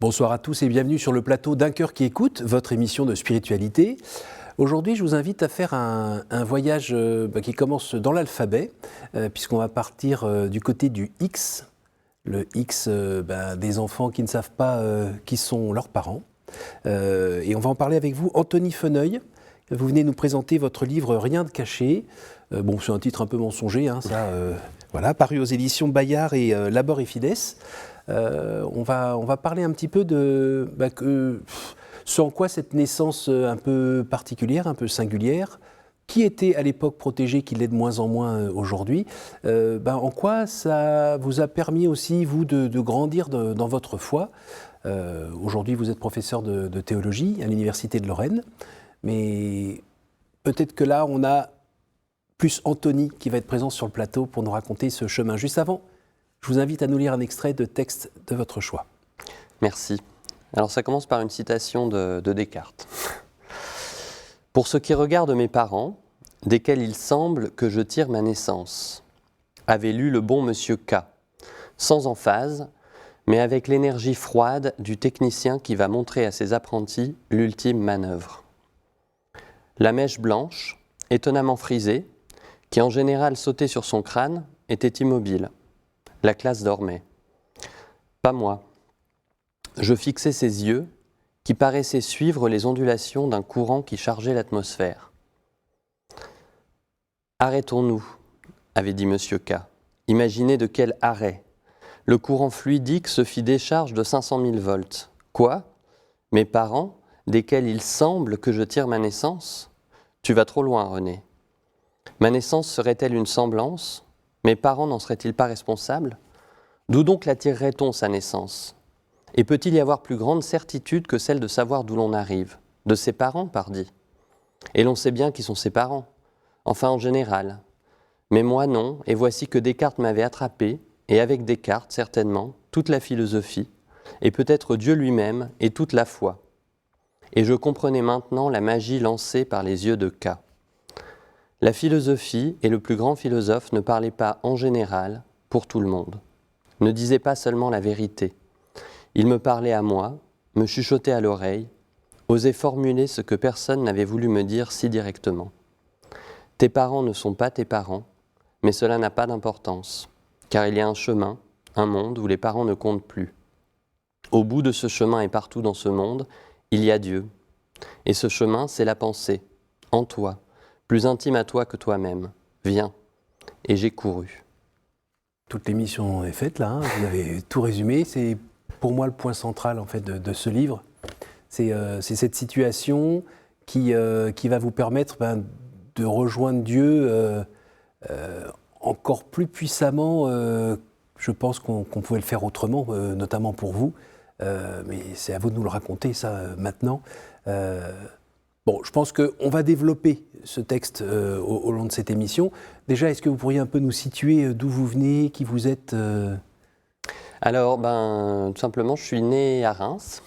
Bonsoir à tous et bienvenue sur le plateau d'Un cœur qui écoute, votre émission de spiritualité. Aujourd'hui, je vous invite à faire un voyage qui commence dans l'alphabet, puisqu'on va partir du côté du X, le X des enfants qui ne savent pas qui sont leurs parents. Et on va en parler avec vous, Anthony Feneuil. Vous venez nous présenter votre livre « Rien de caché ». C'est un titre un peu mensonger, paru aux éditions Bayard et Labor et Fides. On va parler un petit peu de ce en quoi cette naissance un peu particulière, un peu singulière, qui était à l'époque protégée, qui l'est de moins en moins aujourd'hui, en quoi ça vous a permis aussi, vous, de grandir dans votre foi. Aujourd'hui, vous êtes professeur de théologie à l'Université de Lorraine, mais peut-être que là, on a plus Anthony qui va être présent sur le plateau pour nous raconter ce chemin. Juste avant, je vous invite à nous lire un extrait de texte de votre choix. Merci. Alors ça commence par une citation de Descartes. « Pour ce qui regarde mes parents, desquels il semble que je tire ma naissance, avait lu le bon monsieur K, sans emphase, mais avec l'énergie froide du technicien qui va montrer à ses apprentis l'ultime manœuvre. La mèche blanche, étonnamment frisée, qui en général sautait sur son crâne, était immobile. La classe dormait. Pas moi. Je fixais ses yeux, qui paraissaient suivre les ondulations d'un courant qui chargeait l'atmosphère. « Arrêtons-nous », avait dit M. K. Imaginez de quel arrêt. Le courant fluidique se fit décharge de 500 000 volts. Quoi ? Mes parents, desquels il semble que je tire ma naissance ? Tu vas trop loin, René. Ma naissance serait-elle une semblance ? Mes parents n'en seraient-ils pas responsables ? D'où donc la tirerait-on, sa naissance ? Et peut-il y avoir plus grande certitude que celle de savoir d'où l'on arrive ? De ses parents, pardi. Et l'on sait bien qui sont ses parents. Enfin, en général. Mais moi, non, et voici que Descartes m'avait attrapé, et avec Descartes, certainement, toute la philosophie, et peut-être Dieu lui-même, et toute la foi. Et je comprenais maintenant la magie lancée par les yeux de K. La philosophie et le plus grand philosophe ne parlaient pas en général pour tout le monde, ne disaient pas seulement la vérité. Il me parlait à moi, me chuchotait à l'oreille, osait formuler ce que personne n'avait voulu me dire si directement. Tes parents ne sont pas tes parents, mais cela n'a pas d'importance, car il y a un chemin, un monde où les parents ne comptent plus. Au bout de ce chemin et partout dans ce monde, il y a Dieu. Et ce chemin, c'est la pensée, en toi, plus intime à toi que toi-même. Viens. Et j'ai couru. Toute l'émission est faite là, vous avez tout résumé. C'est pour moi le point central en fait de ce livre. C'est cette situation qui va vous permettre de rejoindre Dieu encore plus puissamment. Je pense qu'on pouvait le faire autrement, notamment pour vous. Mais c'est à vous de nous le raconter ça maintenant. Je pense qu'on va développer ce texte au long de cette émission. Déjà, est-ce que vous pourriez un peu nous situer d'où vous venez, qui vous êtes Alors, tout simplement, je suis né à Reims,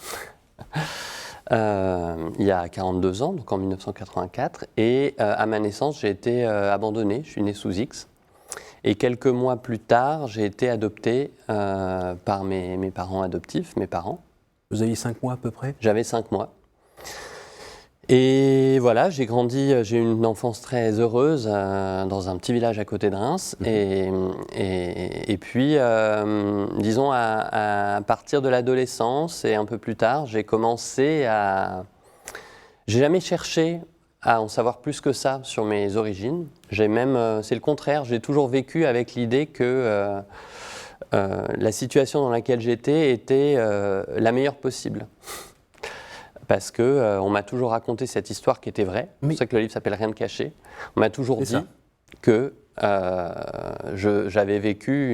il y a 42 ans, donc en 1984, et à ma naissance, j'ai été abandonné, je suis né sous X. Et quelques mois plus tard, j'ai été adopté par mes parents adoptifs, mes parents. Vous aviez 5 mois à peu près ? J'avais 5 mois. Et voilà, j'ai grandi, j'ai eu une enfance très heureuse dans un petit village à côté de Reims. Et puis, disons, à partir de l'adolescence et un peu plus tard, j'ai commencé à... J'ai jamais cherché à en savoir plus que ça sur mes origines. J'ai même, c'est le contraire, j'ai toujours vécu avec l'idée que la situation dans laquelle j'étais était la meilleure possible. Parce qu'on m'a toujours raconté cette histoire qui était vraie. C'est pour ça que le livre s'appelle « Rien de caché ». On m'a toujours dit que j'avais vécu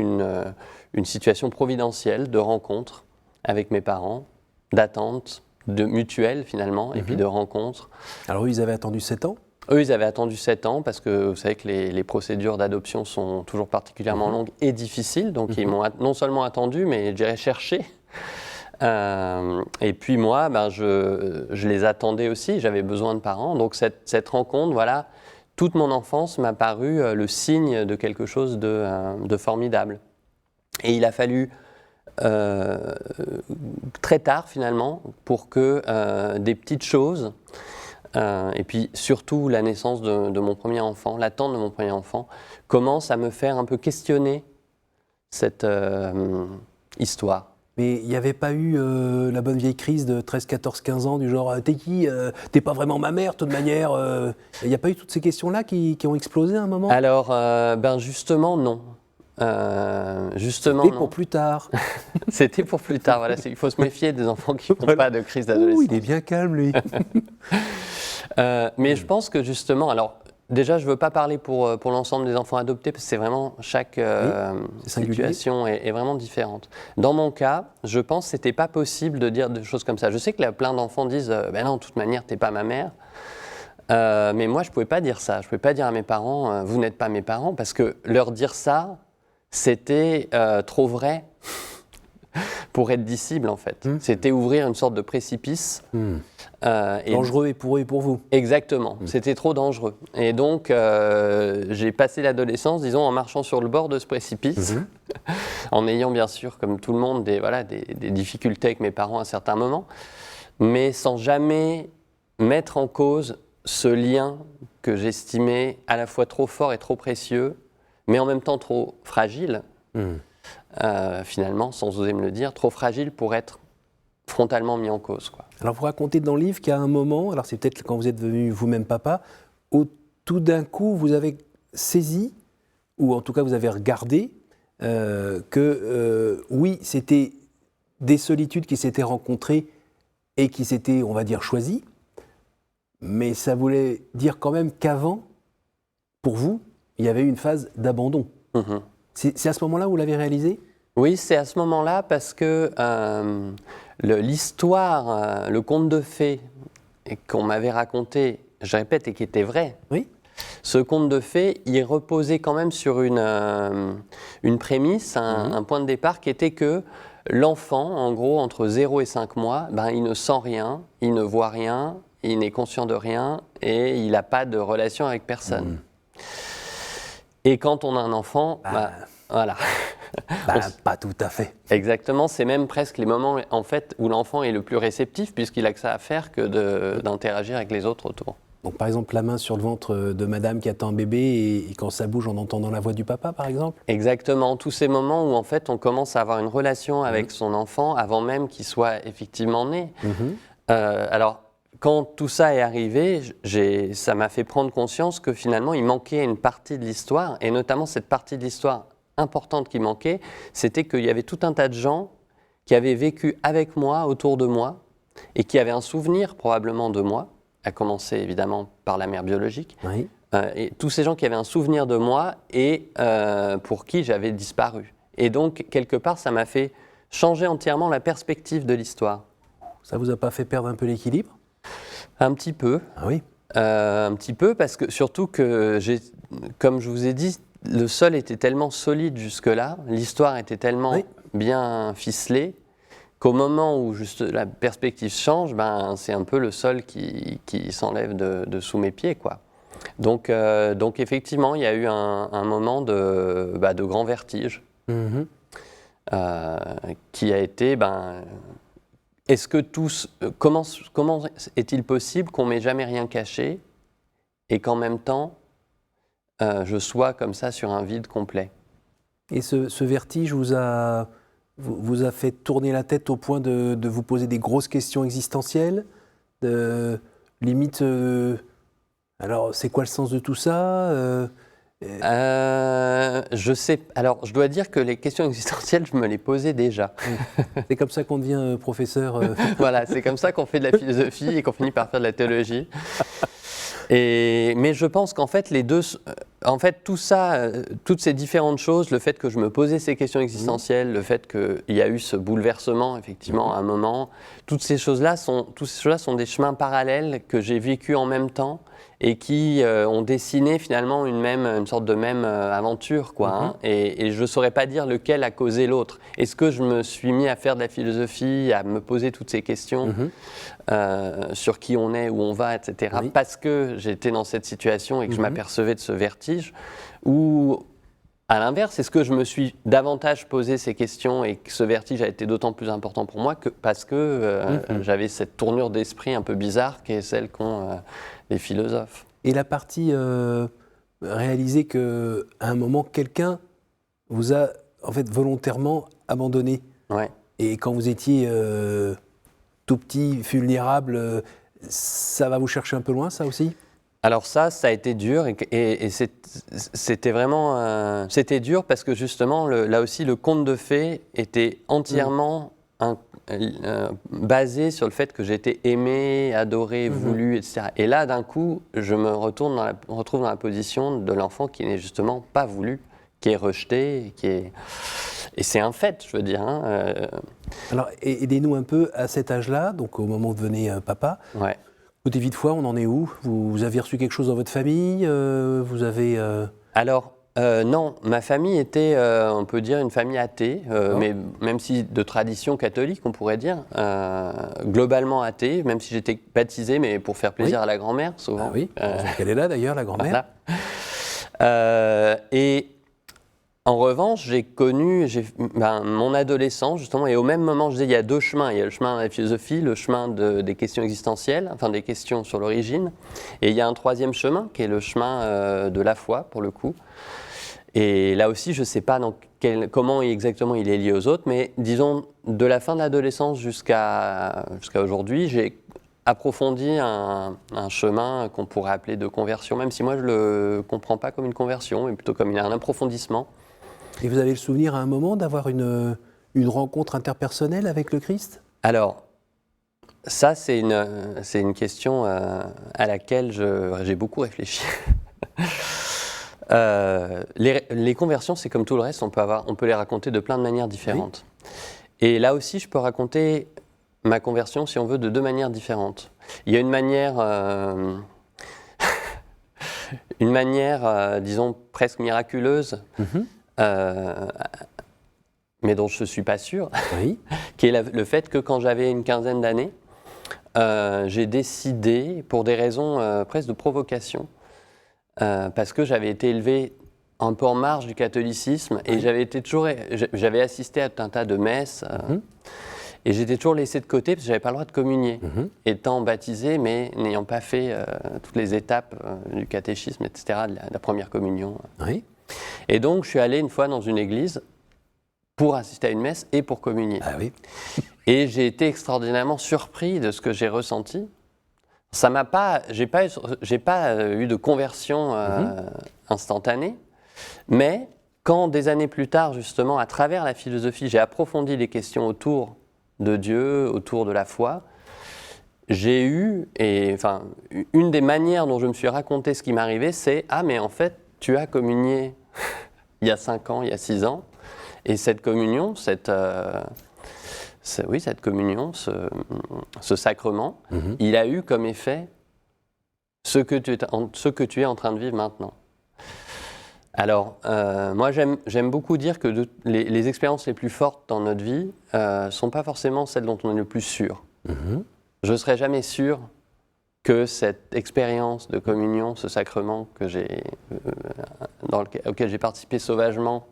une situation providentielle de rencontre avec mes parents, d'attente, de mutuelle finalement, et puis de rencontre. Alors eux, ils avaient attendu 7 ans ? Eux, ils avaient attendu 7 ans parce que vous savez que les procédures d'adoption sont toujours particulièrement longues et difficiles. Donc ils m'ont non seulement attendu, mais je dirais cherché. Et puis moi, je les attendais aussi, j'avais besoin de parents. Donc cette rencontre, voilà, toute mon enfance m'a paru le signe de quelque chose de formidable. Et il a fallu très tard finalement, pour que des petites choses, et puis surtout la naissance de mon premier enfant, l'attente de mon premier enfant, commence à me faire un peu questionner cette histoire. Mais il n'y avait pas eu la bonne vieille crise de 13, 14, 15 ans, du genre « T'es qui T'es pas vraiment ma mère, de toute manière ?» Il n'y a pas eu toutes ces questions-là qui ont explosé à un moment? Alors, ben justement, non. Justement, C'était non. pour plus tard. C'était pour plus tard. Voilà, il faut se méfier des enfants qui n'ont pas de crise d'adolescence. Ouh, il est bien calme, lui. Mais je pense que justement, alors déjà, je ne veux pas parler pour l'ensemble des enfants adoptés, parce que c'est vraiment chaque situation est vraiment différente. Dans mon cas, je pense que ce n'était pas possible de dire des choses comme ça. Je sais que plein d'enfants disent ben non, de toute manière, tu n'es pas ma mère. Mais moi, je ne pouvais pas dire ça. Je ne pouvais pas dire à mes parents vous n'êtes pas mes parents, parce que leur dire ça, c'était trop vrai pour être dissible, en fait. C'était ouvrir une sorte de précipice. Dangereux et pour eux et pour vous. Exactement, c'était trop dangereux. Et donc, j'ai passé l'adolescence, disons, en marchant sur le bord de ce précipice, en ayant bien sûr, comme tout le monde, des difficultés avec mes parents à certains moments, mais sans jamais mettre en cause ce lien que j'estimais à la fois trop fort et trop précieux, mais en même temps trop fragile, finalement, sans oser me le dire, trop fragile pour être frontalement mis en cause, quoi. Alors vous racontez dans le livre qu'il y a un moment, alors c'est peut-être quand vous êtes devenu vous-même papa, où tout d'un coup vous avez saisi, ou en tout cas vous avez regardé, que oui, c'était des solitudes qui s'étaient rencontrées et qui s'étaient, on va dire, choisies, mais ça voulait dire quand même qu'avant, pour vous, il y avait eu une phase d'abandon. C'est à ce moment-là où vous l'avez réalisé ? Oui, c'est à ce moment-là parce que l'histoire, le conte de fées qu'on m'avait raconté, je répète, et qui était vrai, oui. Ce conte de fées, il reposait quand même sur une prémisse, un point de départ qui était que l'enfant, en gros, entre 0 et 5 mois, ben, il ne sent rien, il ne voit rien, il n'est conscient de rien et il n'a pas de relation avec personne. Et quand on a un enfant, voilà. Pas tout à fait. Exactement, c'est même presque les moments en fait, où l'enfant est le plus réceptif puisqu'il a que ça à faire que d'interagir avec les autres autour. Donc par exemple la main sur le ventre de madame qui attend un bébé et quand ça bouge en entendant la voix du papa par exemple ? Exactement, tous ces moments où en fait on commence à avoir une relation avec son enfant avant même qu'il soit effectivement né. Alors quand tout ça est arrivé, ça m'a fait prendre conscience que finalement il manquait une partie de l'histoire et notamment cette partie de l'histoire importante qui manquait, c'était qu'il y avait tout un tas de gens qui avaient vécu avec moi, autour de moi et qui avaient un souvenir probablement de moi, à commencer évidemment par la mère biologique, et tous ces gens qui avaient un souvenir de moi et pour qui j'avais disparu. Et donc, quelque part, ça m'a fait changer entièrement la perspective de l'histoire. Ça vous a pas fait perdre un peu l'équilibre ? Un petit peu. Ah oui. Un petit peu, parce que surtout que, comme je vous ai dit, le sol était tellement solide jusque-là, l'histoire était tellement bien ficelée, qu'au moment où juste la perspective change, ben, c'est un peu le sol qui s'enlève de sous mes pieds, quoi. Donc effectivement, il y a eu un moment de grand vertige qui a été... est-ce que comment est-il possible qu'on ne m'ait jamais rien caché et qu'en même temps, je sois comme ça sur un vide complet ? Et ce vertige vous a fait tourner la tête au point de vous poser des grosses questions existentielles, limite, alors c'est quoi le sens de tout ça ? Je sais. Alors, je dois dire que les questions existentielles, je me les posais déjà. C'est comme ça qu'on devient professeur. Voilà, c'est comme ça qu'on fait de la philosophie et qu'on finit par faire de la théologie. Mais je pense qu'en fait, tout ça, toutes ces différentes choses, le fait que je me posais ces questions existentielles, le fait qu'il y a eu ce bouleversement, effectivement, à un moment, toutes ces choses-là sont des chemins parallèles que j'ai vécus en même temps et qui ont dessiné finalement une sorte de même aventure, quoi. Et je ne saurais pas dire lequel a causé l'autre. Est-ce que je me suis mis à faire de la philosophie, à me poser toutes ces questions sur qui on est, où on va, etc., parce que j'étais dans cette situation et que je m'apercevais de ce vertige, ou À l'inverse, est-ce que je me suis davantage posé ces questions et que ce vertige a été d'autant plus important pour moi parce que j'avais cette tournure d'esprit un peu bizarre qui est celle qu'ont les philosophes. Et la partie réaliser qu'à un moment, quelqu'un vous a en fait volontairement abandonné. Ouais. Et quand vous étiez tout petit, vulnérable, ça va vous chercher un peu loin, ça aussi ? Alors ça a été dur et c'était vraiment... c'était dur parce que justement, là aussi, le conte de fées était entièrement basé sur le fait que j'étais aimé, adoré, voulu, etc. Et là, d'un coup, je me retrouve dans la position de l'enfant qui n'est justement pas voulu, qui est rejeté, et c'est un fait, je veux dire. Alors, aidez-nous un peu à cet âge-là, donc au moment où vous devenez papa. Ouais. Côté vie de foi, on en est où ? Vous avez reçu quelque chose dans votre famille ? Vous avez... Alors, non, ma famille était, on peut dire, une famille athée, mais même si de tradition catholique, on pourrait dire, globalement athée, même si j'étais baptisé, mais pour faire plaisir à la grand-mère, souvent. Ah oui, elle est là d'ailleurs, la grand-mère. Voilà. Et en revanche, j'ai connu mon adolescence, justement, et au même moment, je disais, il y a deux chemins. Il y a le chemin de la philosophie, le chemin des questions existentielles, enfin des questions sur l'origine. Et il y a un troisième chemin, qui est le chemin de la foi, pour le coup. Et là aussi, je ne sais pas comment exactement il est lié aux autres, mais disons, de la fin de l'adolescence jusqu'à aujourd'hui, j'ai approfondi un chemin qu'on pourrait appeler de conversion, même si moi, je ne le comprends pas comme une conversion, mais plutôt comme un approfondissement. Et vous avez le souvenir à un moment d'avoir une rencontre interpersonnelle avec le Christ ? Alors, ça, c'est une question à laquelle j'ai beaucoup réfléchi. Les conversions, c'est comme tout le reste, on peut les raconter de plein de manières différentes. Oui. Et là aussi, je peux raconter ma conversion, si on veut, de deux manières différentes. Il y a une manière, disons, presque miraculeuse, mais dont je ne suis pas sûr, qui est le fait que quand j'avais une quinzaine d'années, j'ai décidé, pour des raisons presque de provocation, parce que j'avais été élevé un peu en marge du catholicisme et j'avais assisté à tout un tas de messes et j'étais toujours laissé de côté parce que je n'avais pas le droit de communier, étant baptisé mais n'ayant pas fait toutes les étapes du catéchisme, etc., de la première communion. Oui. Et donc je suis allé une fois dans une église pour assister à une messe et pour communier. Ah oui. Et j'ai été extraordinairement surpris de ce que j'ai ressenti. J'ai pas eu de conversion instantanée, mais quand des années plus tard, justement, à travers la philosophie, j'ai approfondi les questions autour de Dieu, autour de la foi, j'ai eu, une des manières dont je me suis raconté ce qui m'arrivait, c'est « Ah, mais en fait, tu as communié il y a 5 ans, il y a 6 ans, et cette communion, cette communion, ce sacrement, il a eu comme effet ce que tu es en train de vivre maintenant. » Alors, moi, j'aime beaucoup dire que les expériences les plus fortes dans notre vie ne sont pas forcément celles dont on est le plus sûr. Je ne serai jamais sûr que cette expérience de communion, ce sacrement auquel j'ai participé sauvagement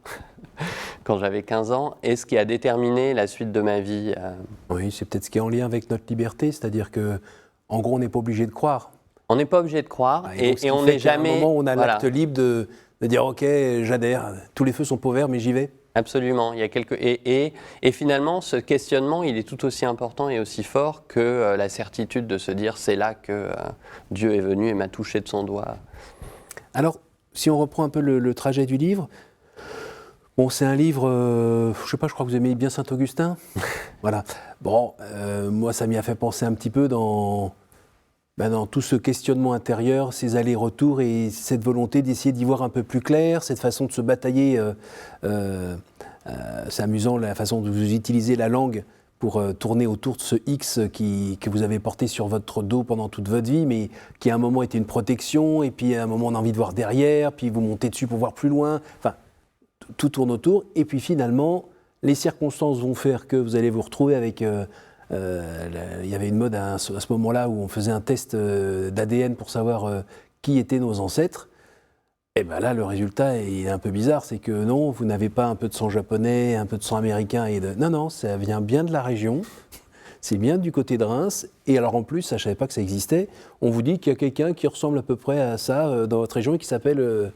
quand j'avais 15 ans, est ce qui a déterminé la suite de ma vie. Oui, c'est peut-être ce qui est en lien avec notre liberté, c'est-à-dire que, en gros, on n'est pas obligé de croire. On n'est pas obligé de croire, et on n'est jamais... À un moment où on a l'acte libre de dire « Ok, j'adhère, tous les feux sont pas ouverts, mais j'y vais ». Absolument. Il y a et finalement, ce questionnement, il est tout aussi important et aussi fort que la certitude de se dire « c'est là que Dieu est venu et m'a touché de son doigt ». Alors, si on reprend un peu le trajet du livre, bon, c'est un livre, je sais pas, je crois que vous aimez bien Saint-Augustin. Voilà. Bon, moi, ça m'y a fait penser un petit peu dans tout ce questionnement intérieur, ces allers-retours et cette volonté d'essayer d'y voir un peu plus clair, cette façon de se batailler. C'est amusant la façon dont vous utilisez la langue pour tourner autour de ce X que vous avez porté sur votre dos pendant toute votre vie, mais qui à un moment était une protection, et puis à un moment on a envie de voir derrière, puis vous montez dessus pour voir plus loin. Enfin, tout tourne autour, et puis finalement, les circonstances vont faire que vous allez vous retrouver avec... il y avait une mode à ce moment-là où on faisait un test d'ADN pour savoir qui étaient nos ancêtres. Et bien là, le résultat est un peu bizarre, c'est que non, vous n'avez pas un peu de sang japonais, un peu de sang américain, non, ça vient bien de la région, c'est bien du côté de Reims, et alors en plus, ça, je ne savais pas que ça existait, on vous dit qu'il y a quelqu'un qui ressemble à peu près à ça dans votre région et qui s'appelle...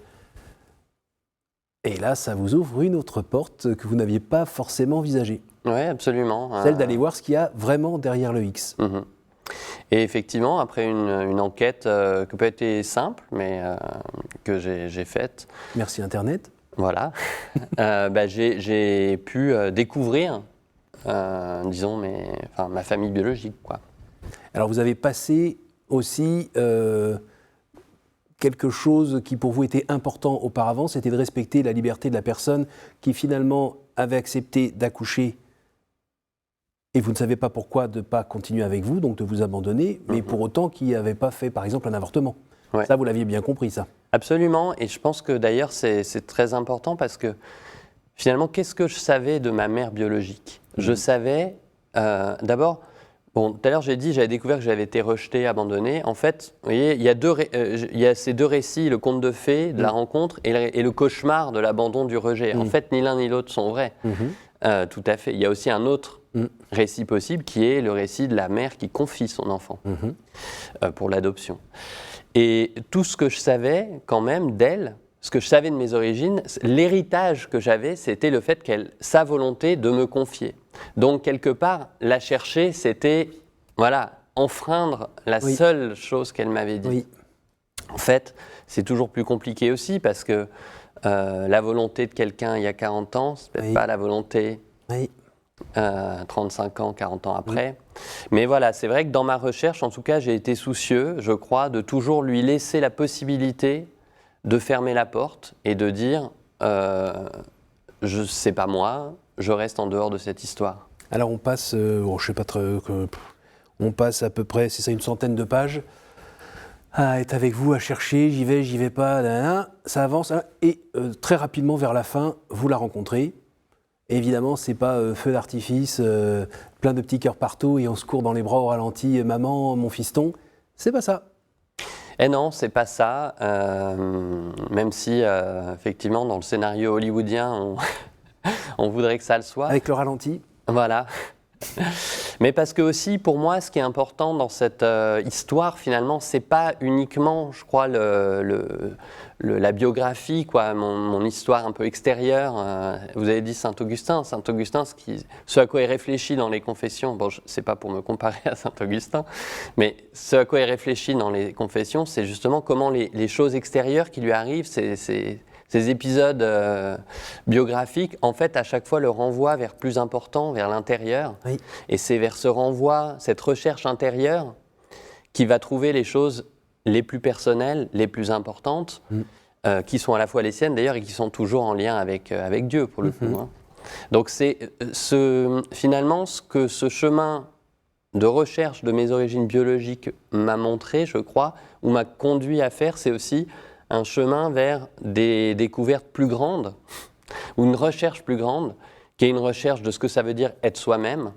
Et là, ça vous ouvre une autre porte que vous n'aviez pas forcément envisagée. Oui, absolument. Celle d'aller voir ce qu'il y a vraiment derrière le X. Et effectivement, après une enquête qui peut être simple, mais que j'ai faite. Merci Internet. Voilà. J'ai pu découvrir, disons, ma famille biologique, quoi. Alors vous avez passé aussi quelque chose qui pour vous était important auparavant, c'était de respecter la liberté de la personne qui finalement avait accepté d'accoucher et vous ne savez pas pourquoi de ne pas continuer avec vous, donc de vous abandonner, mais pour autant qui n'avait pas fait par exemple un avortement. Ouais. Ça, vous l'aviez bien compris, ça. Absolument, et je pense que d'ailleurs c'est très important parce que finalement, qu'est-ce que je savais de ma mère biologique ? Je savais, d'abord, bon, tout à l'heure j'avais découvert que j'avais été rejetée, abandonnée. En fait, vous voyez, il y a ces deux récits, le conte de fées, de la rencontre, et le cauchemar de l'abandon, du rejet. En fait, ni l'un ni l'autre sont vrais. Tout à fait. Il y a aussi un autre récit possible qui est le récit de la mère qui confie son enfant pour l'adoption. Et tout ce que je savais quand même d'elle, ce que je savais de mes origines, l'héritage que j'avais, c'était le fait sa volonté de me confier. Donc, quelque part, la chercher, c'était, voilà, enfreindre la seule chose qu'elle m'avait dit. Oui. En fait, c'est toujours plus compliqué aussi parce que la volonté de quelqu'un il y a 40 ans, c'est peut-être pas la volonté 35 ans, 40 ans après. Mais voilà, c'est vrai que dans ma recherche, en tout cas, j'ai été soucieux, je crois, de toujours lui laisser la possibilité de fermer la porte et de dire c'est pas moi, je reste en dehors de cette histoire. Alors on passe, je sais pas on passe à peu près, c'est ça, une centaine de pages à être avec vous, à chercher, j'y vais pas, ça avance, et très rapidement vers la fin, vous la rencontrez. Évidemment, c'est pas feu d'artifice, plein de petits cœurs partout et on se court dans les bras au ralenti, maman, mon fiston, c'est pas ça. Eh non, c'est pas ça, même si effectivement dans le scénario hollywoodien, on voudrait que ça le soit. Avec le ralenti. Voilà. Mais parce que aussi, pour moi, ce qui est important dans cette histoire, finalement, c'est pas uniquement, je crois, la biographie, quoi, mon histoire un peu extérieure. Vous avez dit Saint-Augustin. Saint-Augustin, ce à quoi il réfléchit dans les Confessions, bon, c'est pas pour me comparer à Saint-Augustin, mais ce à quoi il réfléchit dans les Confessions, c'est justement comment les choses extérieures qui lui arrivent, ces épisodes biographiques, en fait, à chaque fois, le renvoient vers plus important, vers l'intérieur. Oui. Et c'est vers ce renvoi, cette recherche intérieure, qui va trouver les choses les plus personnelles, les plus importantes, qui sont à la fois les siennes, d'ailleurs, et qui sont toujours en lien avec Dieu, pour le coup. Hein. Donc, c'est finalement ce que ce chemin de recherche de mes origines biologiques m'a montré, je crois, ou m'a conduit à faire, c'est aussi un chemin vers des découvertes plus grandes, ou une recherche plus grande, qui est une recherche de ce que ça veut dire être soi-même.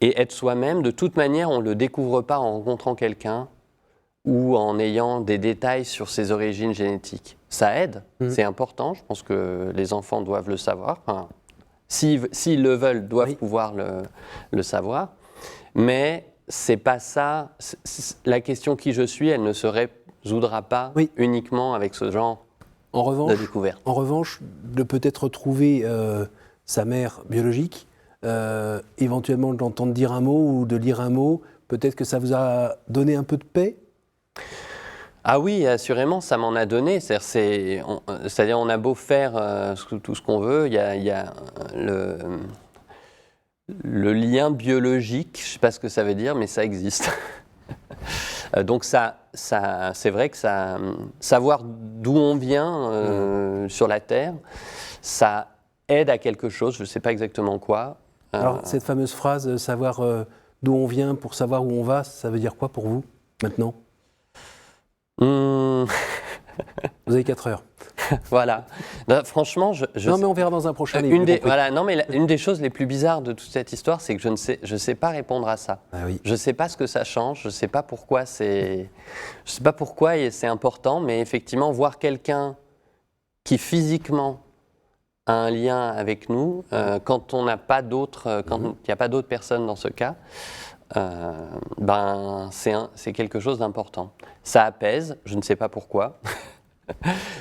Et être soi-même, de toute manière, on ne le découvre pas en rencontrant quelqu'un ou en ayant des détails sur ses origines génétiques. Ça aide, c'est important, je pense que les enfants doivent le savoir. Enfin, s'ils le veulent, doivent pouvoir le savoir. Mais c'est pas ça, la question qui je suis, elle ne serait résoudra pas uniquement avec ce genre de découverte. En revanche, de peut-être retrouver sa mère biologique, éventuellement de l'entendre dire un mot ou de lire un mot, peut-être que ça vous a donné un peu de paix ? Ah oui, assurément, ça m'en a donné. C'est-à-dire, on a beau faire tout ce qu'on veut, il y a le lien biologique, je ne sais pas ce que ça veut dire, mais ça existe. Donc c'est vrai que savoir d'où on vient sur la Terre, ça aide à quelque chose, je ne sais pas exactement quoi. Alors cette fameuse phrase, savoir d'où on vient pour savoir où on va, ça veut dire quoi pour vous, maintenant ? Vous avez 4 heures. Voilà. Non, franchement, Non, mais on verra dans un prochain livre. une des choses les plus bizarres de toute cette histoire, c'est que je ne sais pas répondre à ça. Ah oui. Je ne sais pas ce que ça change, je ne sais pas pourquoi c'est important, mais effectivement, voir quelqu'un qui physiquement a un lien avec nous, quand on n'a pas d'autres, quand il n'y a pas d'autres personnes dans ce cas, c'est quelque chose d'important. Ça apaise, je ne sais pas pourquoi.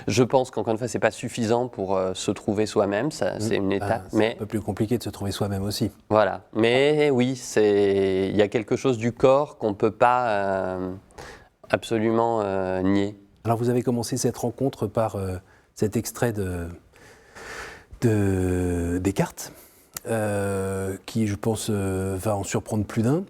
Je pense qu'encore une fois, c'est pas suffisant pour se trouver soi-même, c'est une étape. C'est un peu plus compliqué de se trouver soi-même aussi. Voilà, mais oui, il y a quelque chose du corps qu'on ne peut pas absolument nier. Alors vous avez commencé cette rencontre par cet extrait Descartes, qui, je pense, va en surprendre plus d'un,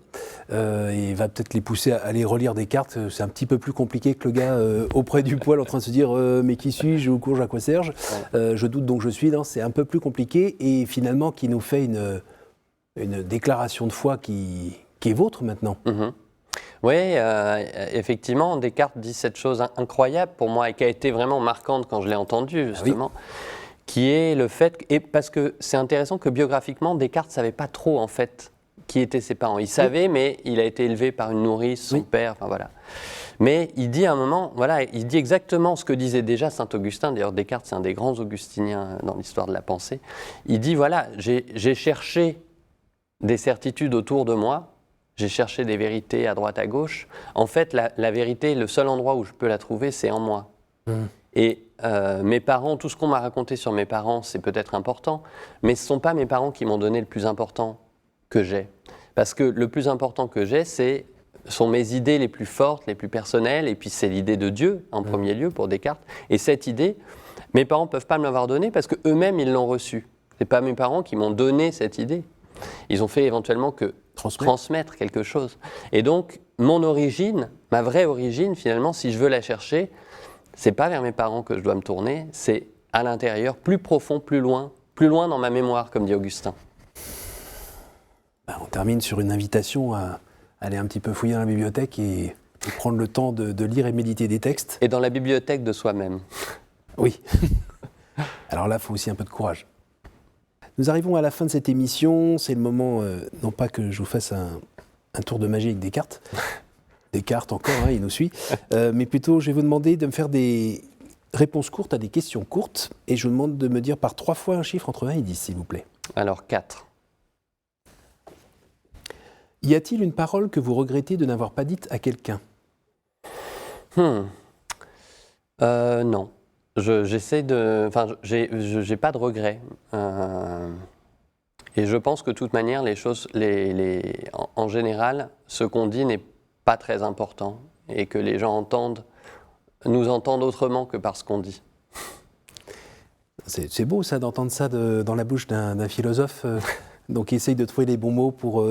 et va peut-être les pousser à aller relire Descartes. C'est un petit peu plus compliqué que le gars auprès du poêle en train de se dire mais qui suis-je, où cours, à quoi sers-je, je doute donc je suis. Non, c'est un peu plus compliqué, et finalement qui nous fait une déclaration de foi qui est vôtre maintenant. Oui, effectivement, Descartes dit cette chose incroyable pour moi et qui a été vraiment marquante quand je l'ai entendue, justement. Qui est le fait, et parce que c'est intéressant que biographiquement, Descartes ne savait pas trop en fait qui étaient ses parents. Il savait, mais il a été élevé par une nourrice, son père, enfin voilà. Mais il dit à un moment, voilà, il dit exactement ce que disait déjà saint Augustin. D'ailleurs, Descartes, c'est un des grands augustiniens dans l'histoire de la pensée. Il dit, voilà, j'ai cherché des certitudes autour de moi, j'ai cherché des vérités à droite, à gauche. En fait, la vérité, le seul endroit où je peux la trouver, c'est en moi. Et mes parents, tout ce qu'on m'a raconté sur mes parents, c'est peut-être important, mais ce ne sont pas mes parents qui m'ont donné le plus important que j'ai. Parce que le plus important que j'ai, sont mes idées les plus fortes, les plus personnelles, et puis c'est l'idée de Dieu, en premier lieu, pour Descartes. Et cette idée, mes parents ne peuvent pas me l'avoir donnée parce qu'eux-mêmes, ils l'ont reçue. Ce n'est pas mes parents qui m'ont donné cette idée. Ils ont fait éventuellement que transmettre quelque chose. Et donc, mon origine, ma vraie origine, finalement, si je veux la chercher, c'est pas vers mes parents que je dois me tourner, c'est à l'intérieur, plus profond, plus loin dans ma mémoire, comme dit Augustin. On termine sur une invitation à aller un petit peu fouiller dans la bibliothèque et prendre le temps de lire et méditer des textes. Et dans la bibliothèque de soi-même. Oui. Alors là, il faut aussi un peu de courage. Nous arrivons à la fin de cette émission. C'est le moment, non pas que je vous fasse un tour de magie avec Descartes, Descartes encore, il nous suit. Mais plutôt, je vais vous demander de me faire des réponses courtes à des questions courtes. Et je vous demande de me dire par 3 fois un chiffre entre 1 et 10, s'il vous plaît. Alors, 4. Y a-t-il une parole que vous regrettez de n'avoir pas dite à quelqu'un ? Non. J'essaie de... Enfin, j'ai pas de regrets. Et je pense que de toute manière, les choses, en général, ce qu'on dit n'est pas très important et que les gens nous entendent autrement que par ce qu'on dit. C'est beau ça, d'entendre ça dans la bouche d'un philosophe donc qui essaye de trouver les bons mots pour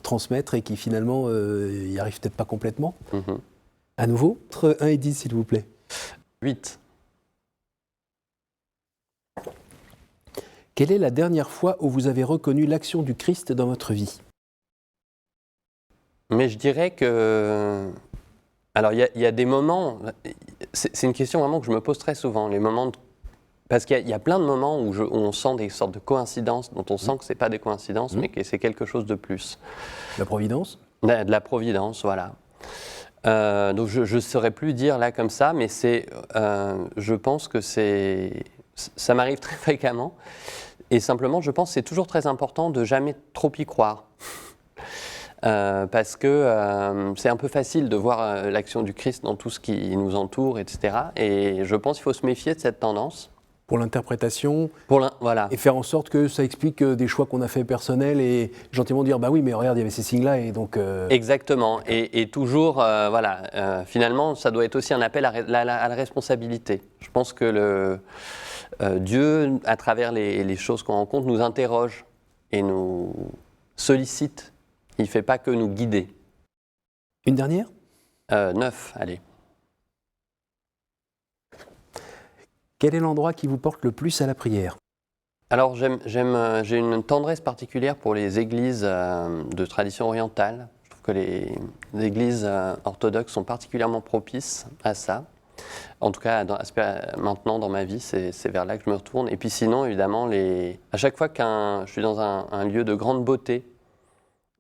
transmettre et qui finalement y arrive peut-être pas complètement. À nouveau, entre 1 et 10 s'il vous plaît. 8. Quelle est la dernière fois où vous avez reconnu l'action du Christ dans votre vie ? Mais je dirais que... Alors, il y a des moments... C'est une question vraiment que je me pose très souvent, les moments... Parce qu'il y a plein de moments où on sent des sortes de coïncidences, dont on sent que ce n'est pas des coïncidences, mais que c'est quelque chose de plus. La providence ? De la providence, voilà. Donc, je ne saurais plus dire là comme ça, mais je pense que ça m'arrive très fréquemment. Et simplement, je pense que c'est toujours très important de jamais trop y croire. Parce que c'est un peu facile de voir l'action du Christ dans tout ce qui nous entoure, etc. Et je pense qu'il faut se méfier de cette tendance. Pour l'interprétation, voilà. Et faire en sorte que ça explique des choix qu'on a fait personnels et gentiment dire, bah oui, mais regarde, il y avait ces signes-là et donc... Exactement, et toujours, finalement, ça doit être aussi un appel à la responsabilité. Je pense que Dieu, à travers les choses qu'on rencontre, nous interroge et nous sollicite. Il ne fait pas que nous guider. Une dernière ? 9, allez. Quel est l'endroit qui vous porte le plus à la prière ? Alors, j'ai une tendresse particulière pour les églises de tradition orientale. Je trouve que les églises orthodoxes sont particulièrement propices à ça. En tout cas, maintenant dans ma vie, c'est vers là que je me retourne. Et puis sinon, évidemment, à chaque fois que je suis dans un lieu de grande beauté,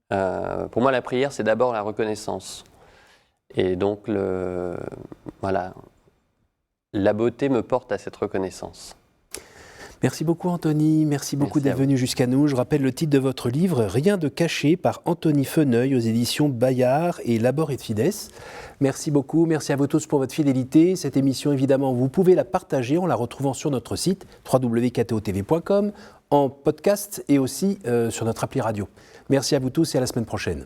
pour moi, la prière, c'est d'abord la reconnaissance. Et donc, voilà, la beauté me porte à cette reconnaissance. Merci beaucoup Anthony, merci beaucoup d'être venu jusqu'à nous. Je rappelle le titre de votre livre, Rien de caché, par Anthony Feneuil aux éditions Bayard et Labor et Fides. Merci beaucoup, merci à vous tous pour votre fidélité. Cette émission, évidemment, vous pouvez la partager en la retrouvant sur notre site www.ktotv.com, en podcast et aussi sur notre appli radio. Merci à vous tous et à la semaine prochaine.